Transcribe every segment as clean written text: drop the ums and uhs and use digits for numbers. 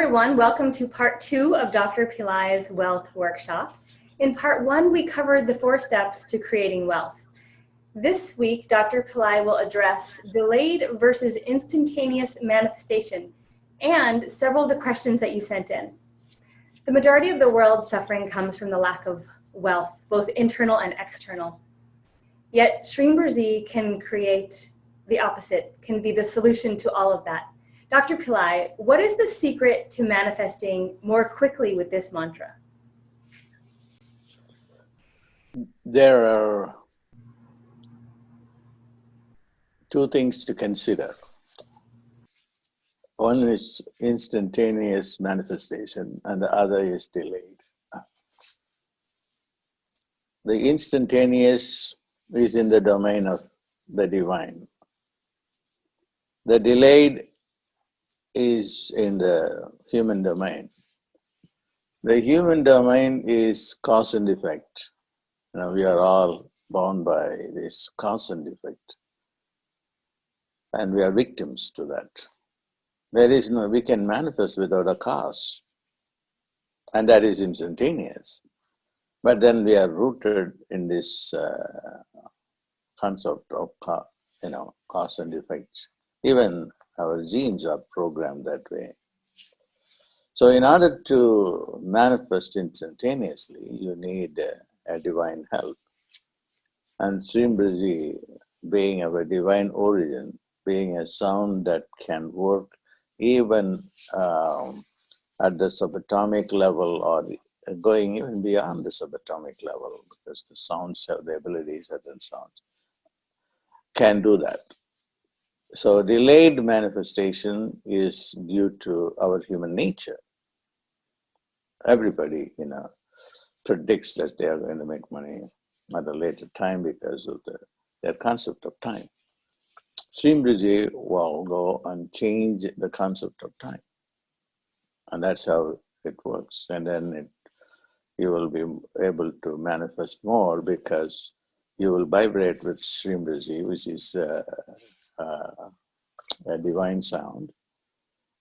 everyone, welcome to part 2 of Dr. Pillai's Wealth Workshop. In part 1, we covered the 4 steps to creating wealth. This week, Dr. Pillai will address delayed versus instantaneous manifestation and several of the questions that you sent in. The majority of the world's suffering comes from the lack of wealth, both internal and external. Yet Shreem Brzee can create the opposite, can be the solution to all of that. Dr. Pillai, what is the secret to manifesting more quickly with this mantra? There are 2 things to consider. One is instantaneous manifestation and the other is delayed. The instantaneous is in the domain of the divine. The delayed is in the human domain. The human domain is cause and effect. We are all bound by this cause and effect. And we are victims to that. We can manifest without a cause. And that is instantaneous. But then we are rooted in this concept of cause and effect. Even our genes are programmed that way. So in order to manifest instantaneously, you need a divine help. And Shreem Brzee, being of a divine origin, being a sound that can work even at the subatomic level or going even beyond the subatomic level, because the sounds have the ability, certain sounds can do that. So delayed manifestation is due to our human nature. Everybody, predicts that they are going to make money at a later time because of their concept of time. Shreem Brzee will go and change the concept of time. And that's how it works. And then you will be able to manifest more because you will vibrate with Shreem Brzee, which is a divine sound.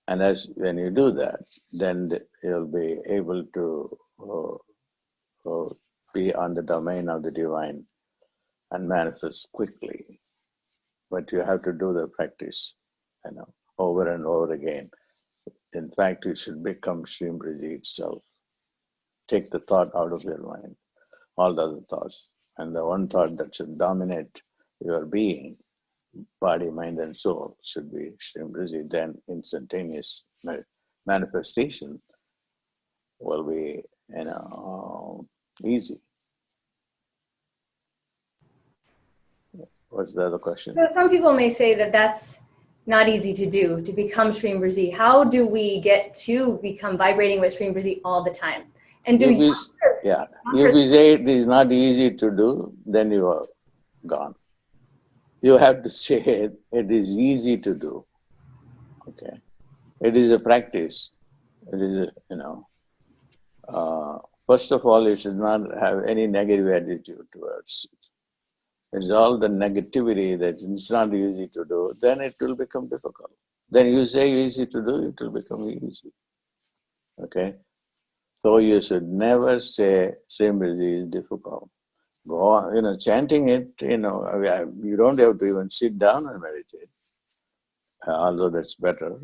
And when you do that, then you'll be able to be on the domain of the divine and manifest quickly. But you have to do the practice, over and over again. In fact, you should become Shreem Brzee itself. Take the thought out of your mind, all the other thoughts. And the one thought that should dominate your being, body, mind, and soul, should be Shreem Brzee. Then instantaneous manifestation will be, easy. What's the other question? So some people may say that that's not easy to do, to become Shreem Brzee. How do we get to become vibrating with Shreem Brzee all the time? And If you say it is not easy to do, then you are gone. You have to say it is easy to do. Okay, it is a practice. It is first of all, you should not have any negative attitude towards it. It's all the negativity that it's not easy to do, then it will become difficult. Then you say easy to do, it will become easy. Okay? So you should never say Shreem Brzee is difficult. Go on, chanting it, you don't have to even sit down and meditate. Although that's better.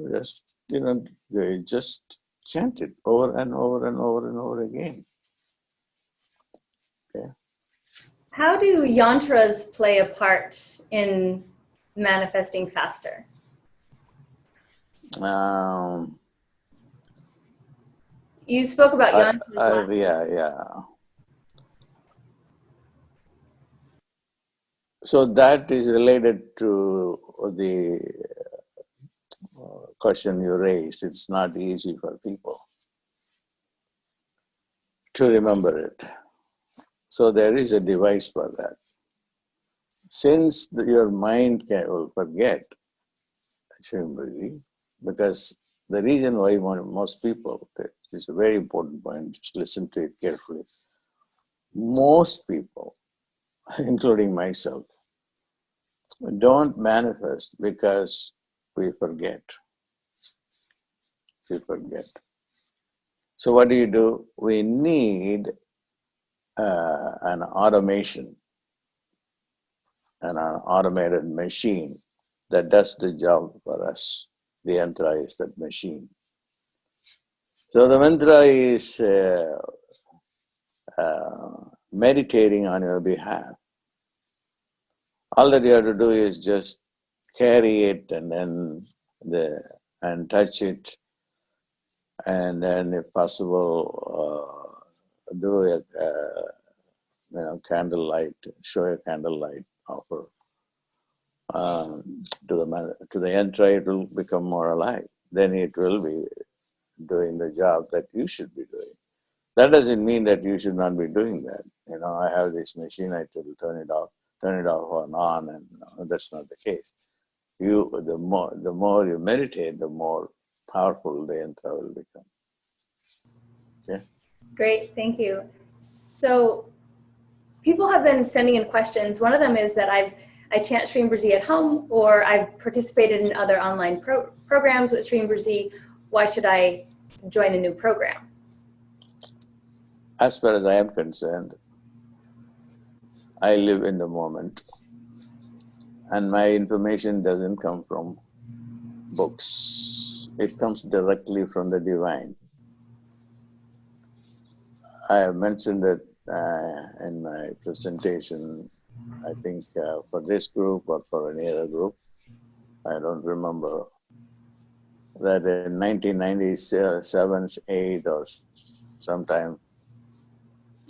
Just chant it over and over and over and over again. Okay? How do yantras play a part in manifesting faster? You spoke about yantras. Yeah. So that is related to the question you raised. It's not easy for people to remember it. So there is a device for that. Since your mind will forget, because the reason why most people, this is a very important point, just listen to it carefully. Most people, including myself, don't manifest because we forget. we forget. So what do? We need an automation and an automated machine that does the job for us. The yantra is that machine. So the mantra is meditating on your behalf. All that you have to do is just carry it and then and touch it, and then if possible do it candlelight, show a candlelight offer to the yantra. It will become more alive. Then it will be doing the job that you should be doing. That doesn't mean that you should not be doing that. I have this machine, I will turn it off and on, and that's not the case. The more you meditate, the more powerful the yantra will become. Okay. Great, thank you. So people have been sending in questions. One of them is that I chant Shreem Brzee at home, or I've participated in other online programs with Shreem Brzee. Why should I join a new program? As far as I am concerned, I live in the moment, and my information doesn't come from books. It comes directly from the divine. I have mentioned it in my presentation, I think for this group or for any other group, I don't remember, that in 1997, 8 or sometime,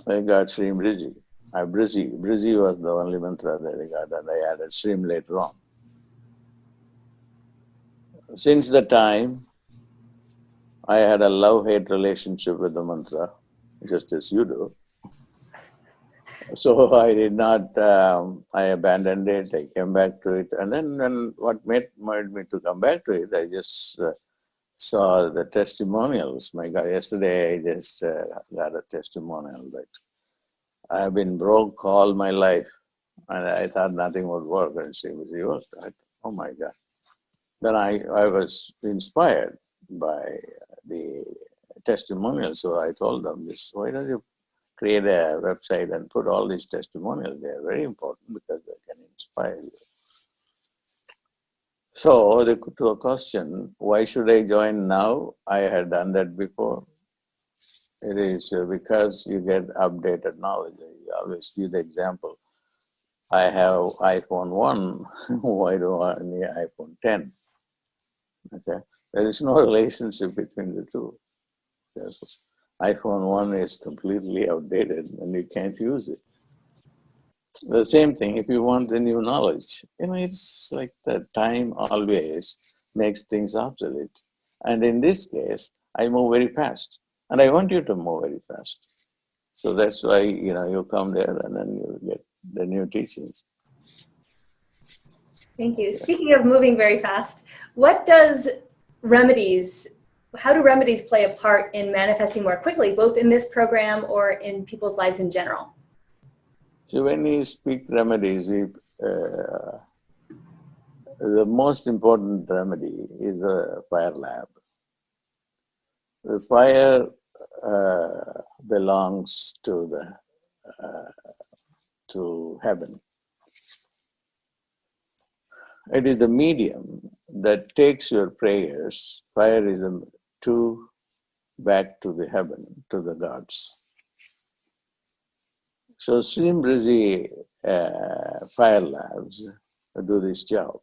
I got Shreem Brzee. Brzee was the only mantra that I got, and I added Shreem later on. Since the time, I had a love-hate relationship with the mantra, just as you do. So I did not, I abandoned it, I came back to it. And then what made me to come back to it, I just saw the testimonials. My God, yesterday I just got a testimonial that I have been broke all my life, and I thought nothing would work. And she was, oh my God. Then I was inspired by the testimonial. So I told them this, why don't you create a website and put all these testimonials? They are very important because they can inspire you. So to a question, why should I join now? I had done that before. It is because you get updated knowledge. I always give the example. I have iPhone 1, why do I need iPhone 10? Okay, there is no relationship between the two. Yes. iPhone 1 is completely outdated and you can't use it. The same thing if you want the new knowledge. It's like the time always makes things obsolete. And in this case, I move very fast. And I want you to move very fast. So that's why, you come there and then you get the new teachings. Thank you. Speaking of moving very fast, how do remedies play a part in manifesting more quickly, both in this program or in people's lives in general? So when we speak remedies, the most important remedy is the fire lab. The fire belongs to heaven. It is the medium that takes your prayers. Fire is back to the heaven, to the gods. So Shreem Brzee fire labs do this job.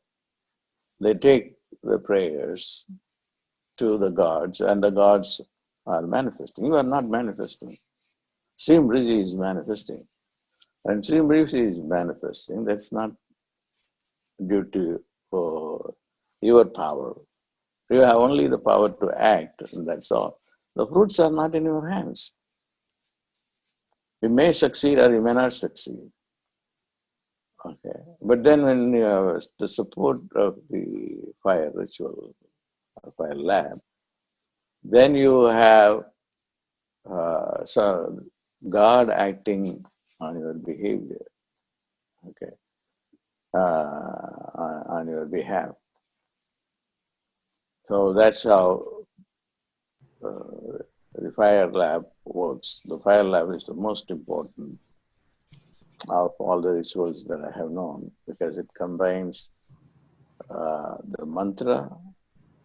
They take the prayers to the gods, and the gods are manifesting. You are not manifesting. Shreem Brzee is manifesting. And Shreem Brzee is manifesting. That's not due to your power. You have only the power to act, and that's all. The fruits are not in your hands. You may succeed or you may not succeed. Okay. But then when you have the support of the fire ritual, fire lab, then you have so God acting on your behavior, okay, on your behalf. So that's how the fire lab works. The fire lab is the most important of all the rituals that I have known because it combines the mantra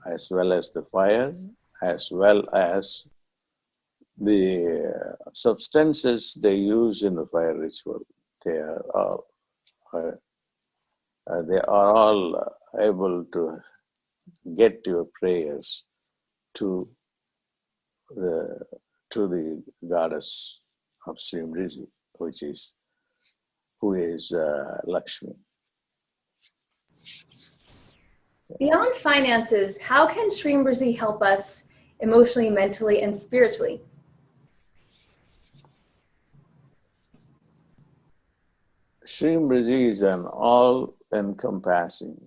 as well as the fire, as well as the substances they use in the fire ritual. They are all, they are all able to get your prayers to the to the goddess of Shreem Brzee, who is Lakshmi. Beyond finances, how can Shreem Brzee help us emotionally, mentally, and spiritually? Shreem Brzee is an all-encompassing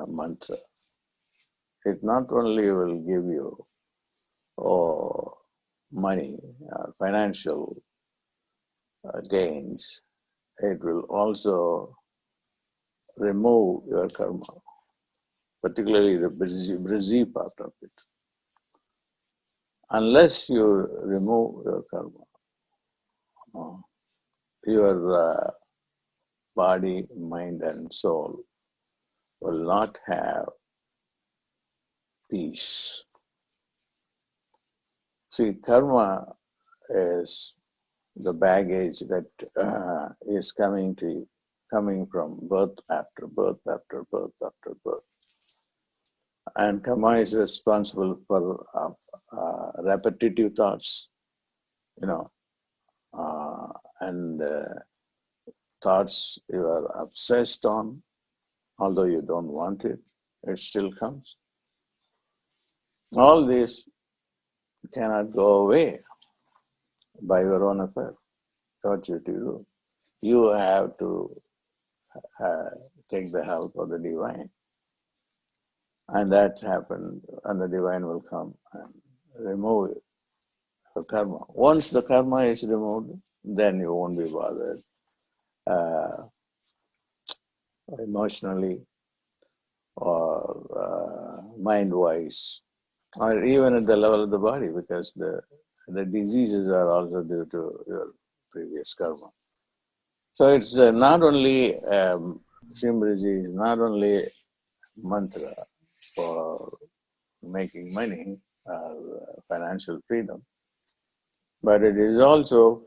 mantra. It not only will give you money, financial gains, it will also remove your karma, particularly the Brzee part of it. Unless you remove your karma, your body, mind, and soul will not have peace. See, karma is the baggage that is coming to you, coming from birth after birth after birth after birth. And karma is responsible for repetitive thoughts, and thoughts you are obsessed on, although you don't want it, it still comes. All this cannot go away by your own effort. What you do, you have to take the help of the divine. And that happened, and the divine will come and remove the karma. Once the karma is removed, then you won't be bothered emotionally or mind-wise, or even at the level of the body, because the diseases are also due to your previous karma. So it's not only Shreem Brzee is not only mantra for making money or financial freedom, but it is also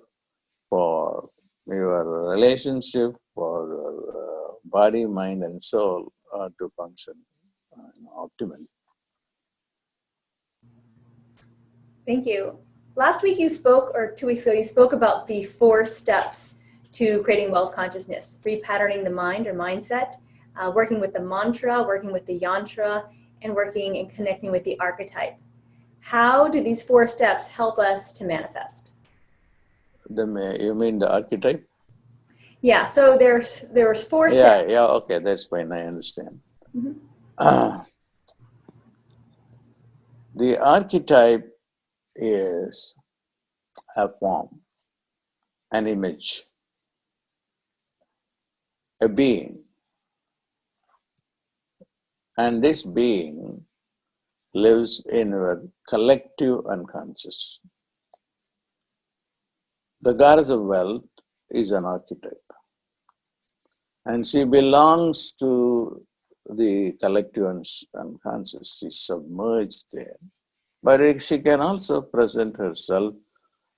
for your relationship, for your body, mind, and soul to function optimally. Thank you. Last week you spoke, or 2 weeks ago, you spoke about the 4 steps to creating wealth consciousness: repatterning the mind or mindset, working with the mantra, working with the yantra, and working and connecting with the archetype. How do these 4 steps help us to manifest? You mean the archetype? Yeah, so there's 4 steps. Yeah, okay, that's fine, I understand. Mm-hmm. The archetype is a form, an image, a being. And this being lives in our collective unconscious. The goddess of wealth is an archetype, and she belongs to the collective unconscious. She's submerged there. But she can also present herself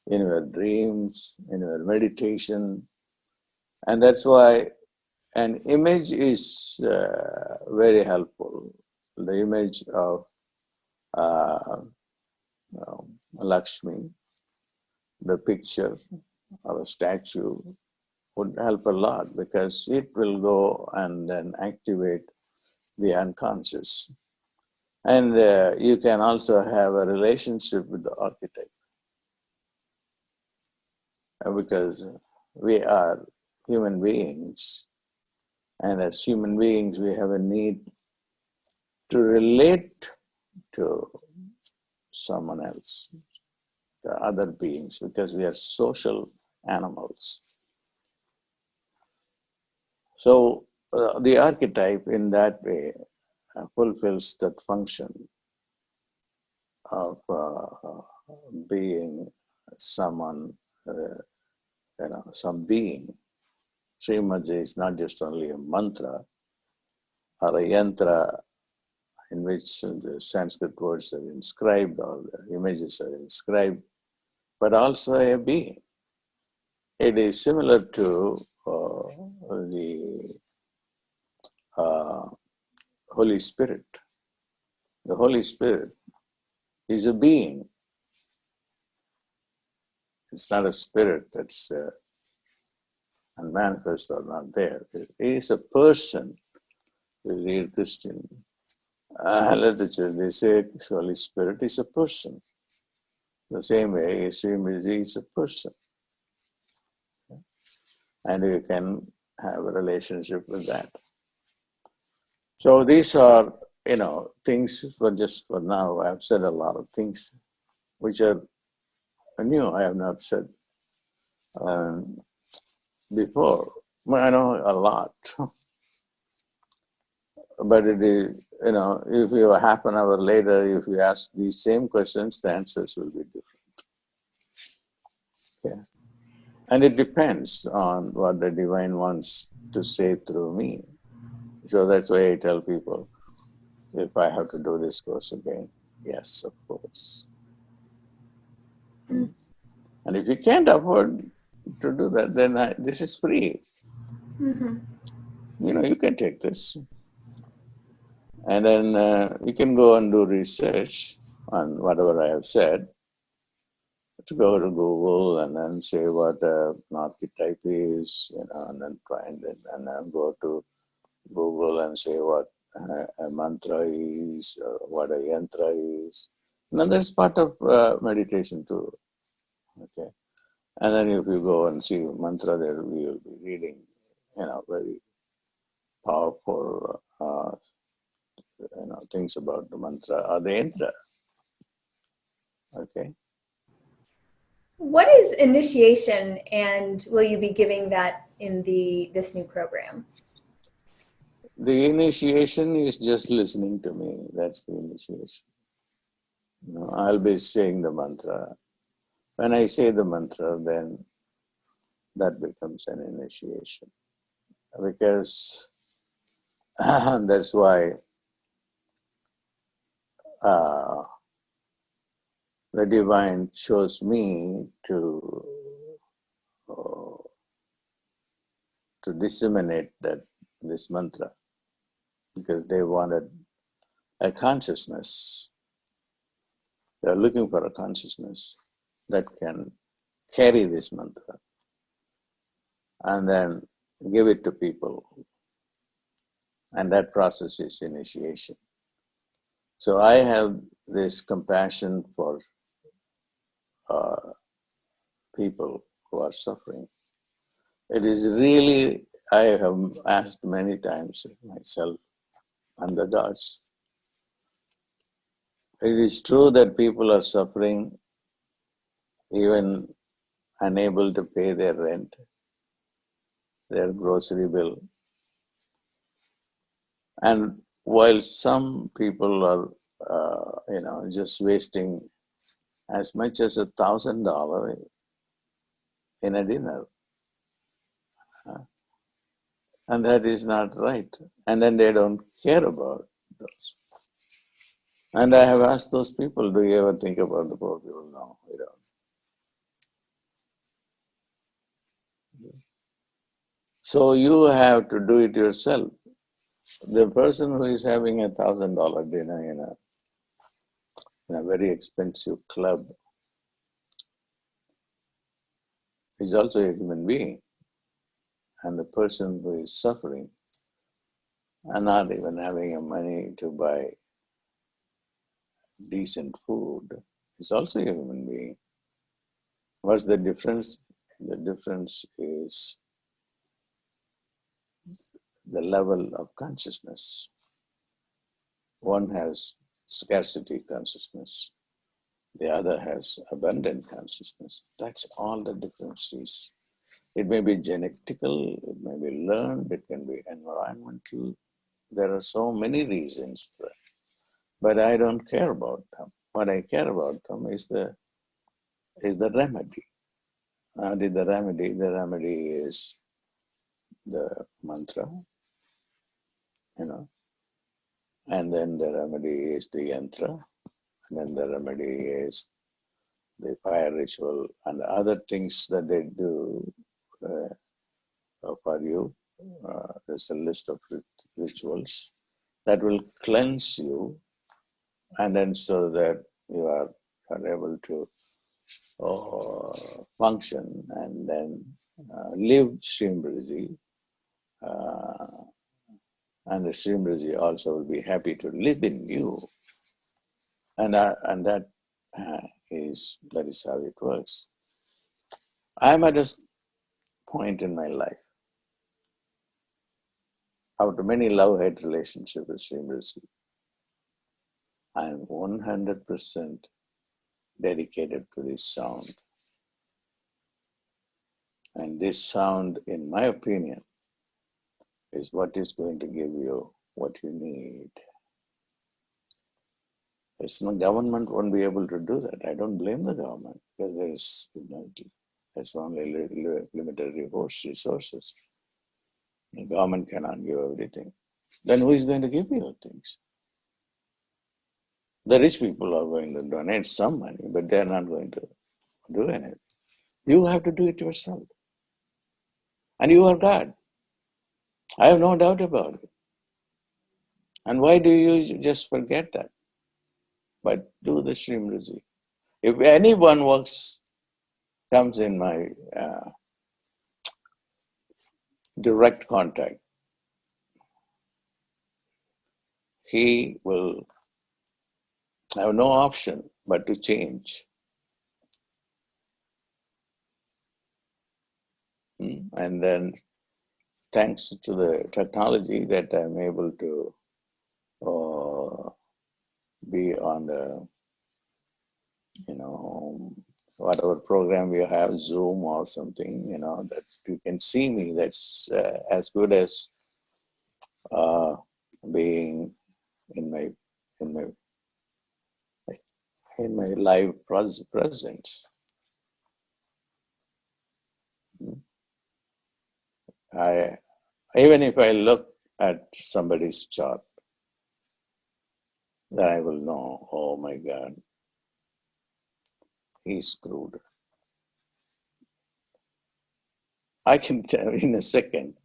in your dreams, in your meditation, and that's why an image is very helpful. The image of uh, Lakshmi, the picture of a statue would help a lot because it will go and then activate the unconscious. And you can also have a relationship with the archetype because we are human beings. And as human beings, we have a need to relate to someone else, to other beings, because we are social animals. So the archetype in that way fulfills that function of being someone, some being. Shreem Brzee is not just only a mantra or a yantra in which the Sanskrit words are inscribed or the images are inscribed, but also a being. It is similar to the Holy Spirit. The Holy Spirit is a being. It's not a spirit that's unmanifest or not there. It is a person. The real Christian literature, they say Holy Spirit is a person. The same way, Shreem Brzee is a person. And you can have a relationship with that. So these are, things for just for now. I've said a lot of things which are new. I have not said before. Well, I know a lot. But it is, if you half an hour later, if you ask these same questions, the answers will be different. Yeah. And it depends on what the divine wants to say through me. So that's why I tell people, if I have to do this course again, yes, of course. And if you can't afford to do that, then this is free. Mm-hmm. You can take this. And then you can go and do research on whatever I have said. To go to Google and then say what an archetype is, and then find it, and then go to Google and say what a mantra is, or what a yantra is. Now that's part of meditation too. Okay, and then if you go and see mantra, there we will be reading, very powerful, things about the mantra or the yantra. Okay. What is initiation, and will you be giving that in this new program? The initiation is just listening to me. That's the initiation. I'll be saying the mantra. When I say the mantra, then that becomes an initiation. Because that's why uh, the divine chose me uh, to disseminate this mantra, because they wanted a consciousness. They're looking for a consciousness that can carry this mantra and then give it to people. And that process is initiation. So I have this compassion for people who are suffering. It is really, I have asked many times myself and the gods. It is true that people are suffering, even unable to pay their rent, their grocery bill. And while some people are, just wasting as much as $1,000 in a dinner. And that is not right. And then they don't care about those. And I have asked those people, do you ever think about the poor people? No, we don't. So you have to do it yourself. The person who is having $1,000 dinner in a very expensive club is also a human being. And the person who is suffering and not even having money to buy decent food is also a human being. What's the difference? The difference is the level of consciousness. One has scarcity consciousness, the other has abundant consciousness. That's all the difference is. It may be genetical, it may be learned, it can be environmental. There are so many reasons for it, but I don't care about them. what I care about them is the remedy. The remedy. The remedy is the mantra, you know, and then the remedy is the yantra, and then the remedy is the fire ritual and other things that they do for you. There's a list of rituals that will cleanse you, and then so that you are able to function and then live Shreem Brzee. And the Shreem Brzee also will be happy to live in you. And that is how it works. I'm at a point in my life after many love-hate relationships with Shreem Brzee. I'm 100% dedicated to this sound. And this sound, in my opinion, is what is going to give you what you need. The government won't be able to do that. I don't blame the government because there's only limited resources. The government cannot give everything. Then who is going to give you things? The rich people are going to donate some money, but they're not going to do anything. You have to do it yourself. And you are God. I have no doubt about it. And why do you just forget that? But do the Shreem Brzee. If anyone comes in my direct contact, he will have no option but to change. And then, thanks to the technology that I'm able to be on the, whatever program you have, Zoom or something, that you can see me. That's as good as being in my in my in my live presence. Even if I look at somebody's chart, then I will know, oh my God, he's screwed. I can tell in a second.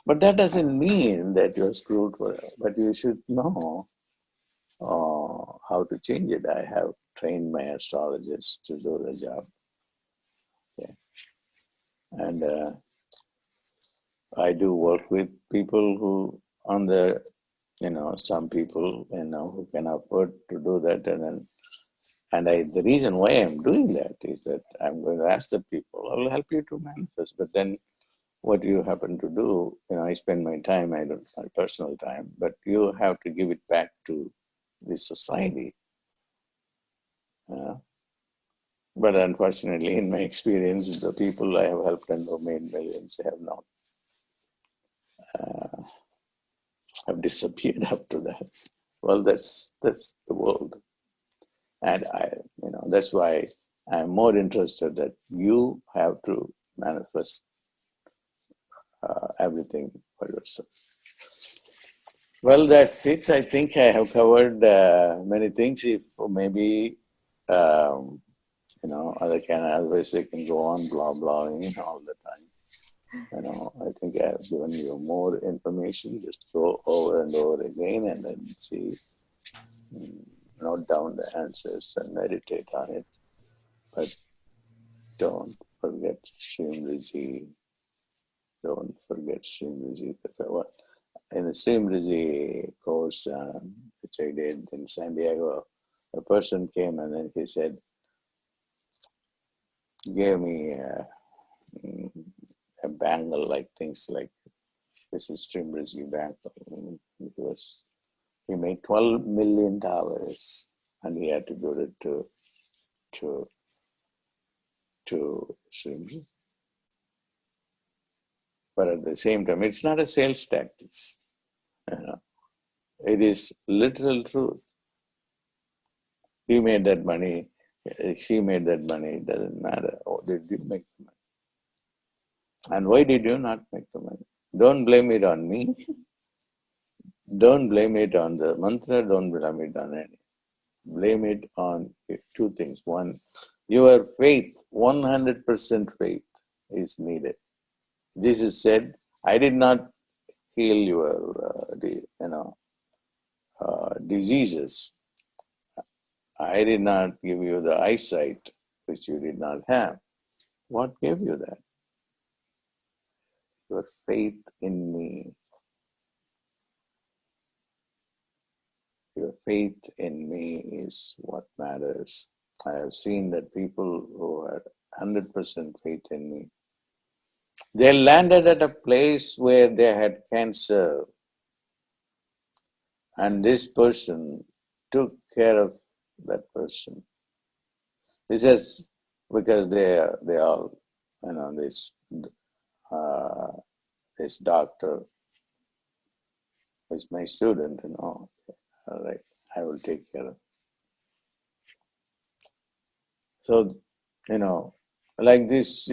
But that doesn't mean that you're screwed forever. But you should know how to change it. I have trained my astrologists to do the job. Okay. And I do work with people who, some people, who can afford to do that. The reason why I'm doing that is that I'm going to ask the people, I will help you to manifest. But then what you happen to do, I spend my time, my personal time, but you have to give it back to the society. But unfortunately, in my experience, the people I have helped and who made millions have not have disappeared after that. Well, that's the world, and that's why I'm more interested that you have to manifest everything for yourself. Well, that's it. I think I have covered many things. If maybe other can always they can go on blahing all the time. I think I have given you more information. Just go over and over again and then see, note down the answers and meditate on it. But don't forget Shreem Brzee. Don't forget Shreem Brzee. In the Shreem Brzee course, which I did in San Diego, a person came and then he said, gave me a bangle like things like this is Shreem Brzee bangle. He made $12 million and he had to give it to Shreem Brzee. But at the same time, it's not a sales tactics. It is literal truth. He made that money, she made that money, it doesn't matter. Oh, did you make the money? And why did you not make the money? Don't blame it on me. Don't blame it on the mantra, don't blame it on any. Blame it on two things. One, your faith, 100% faith is needed. Jesus said, I did not heal your diseases. I did not give you the eyesight which you did not have. What gave you that? Your faith in me. Your faith in me is what matters. I have seen that people who had 100% faith in me, they landed at a place where they had cancer, and this person took care of that person. This is because they all, uh, this doctor is my student, all right, I will take care of. So, like this,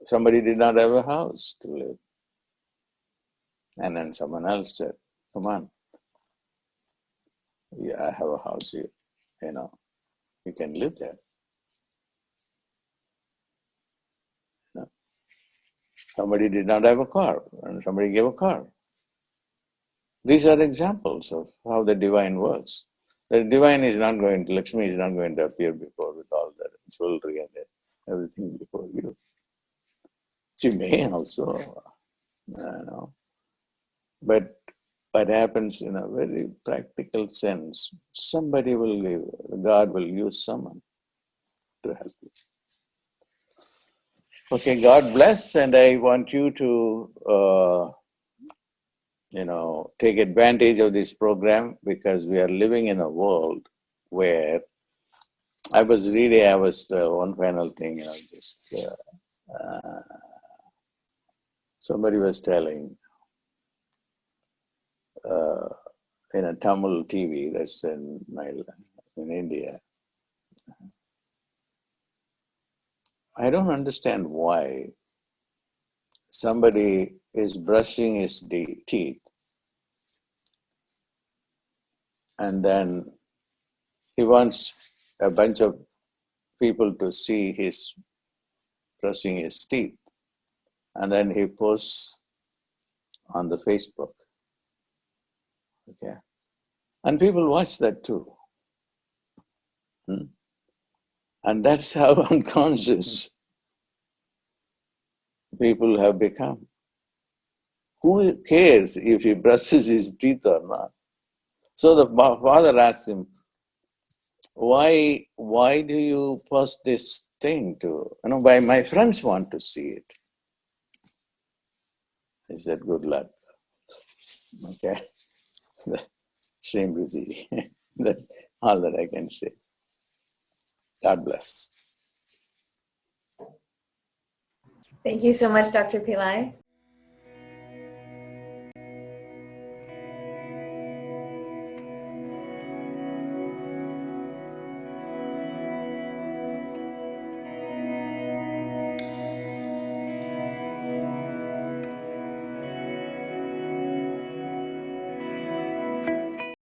somebody did not have a house to live. And then someone else said, come on, yeah, I have a house here, you can live there. Somebody did not have a car, and somebody gave a car. These are examples of how the divine works. The divine is not going to, Lakshmi is not going to appear before with all the jewelry and everything before you. She may also, but what happens in a very practical sense, somebody will give, God will use someone to help you. Okay, God bless, and I want you to, take advantage of this program because we are living in a world where I was one final thing, somebody was telling uh, in a Tamil TV that's in India. I don't understand why somebody is brushing his teeth and then he wants a bunch of people to see his brushing his teeth, and then he posts on the Facebook. Okay, and people watch that too. And that's how unconscious people have become. Who cares if he brushes his teeth or not? So the father asked him, why do you post this thing to, why my friends want to see it? He said, good luck. Okay. Shreem Brzee. That's all that I can say. God bless. Thank you so much, Dr. Pillai.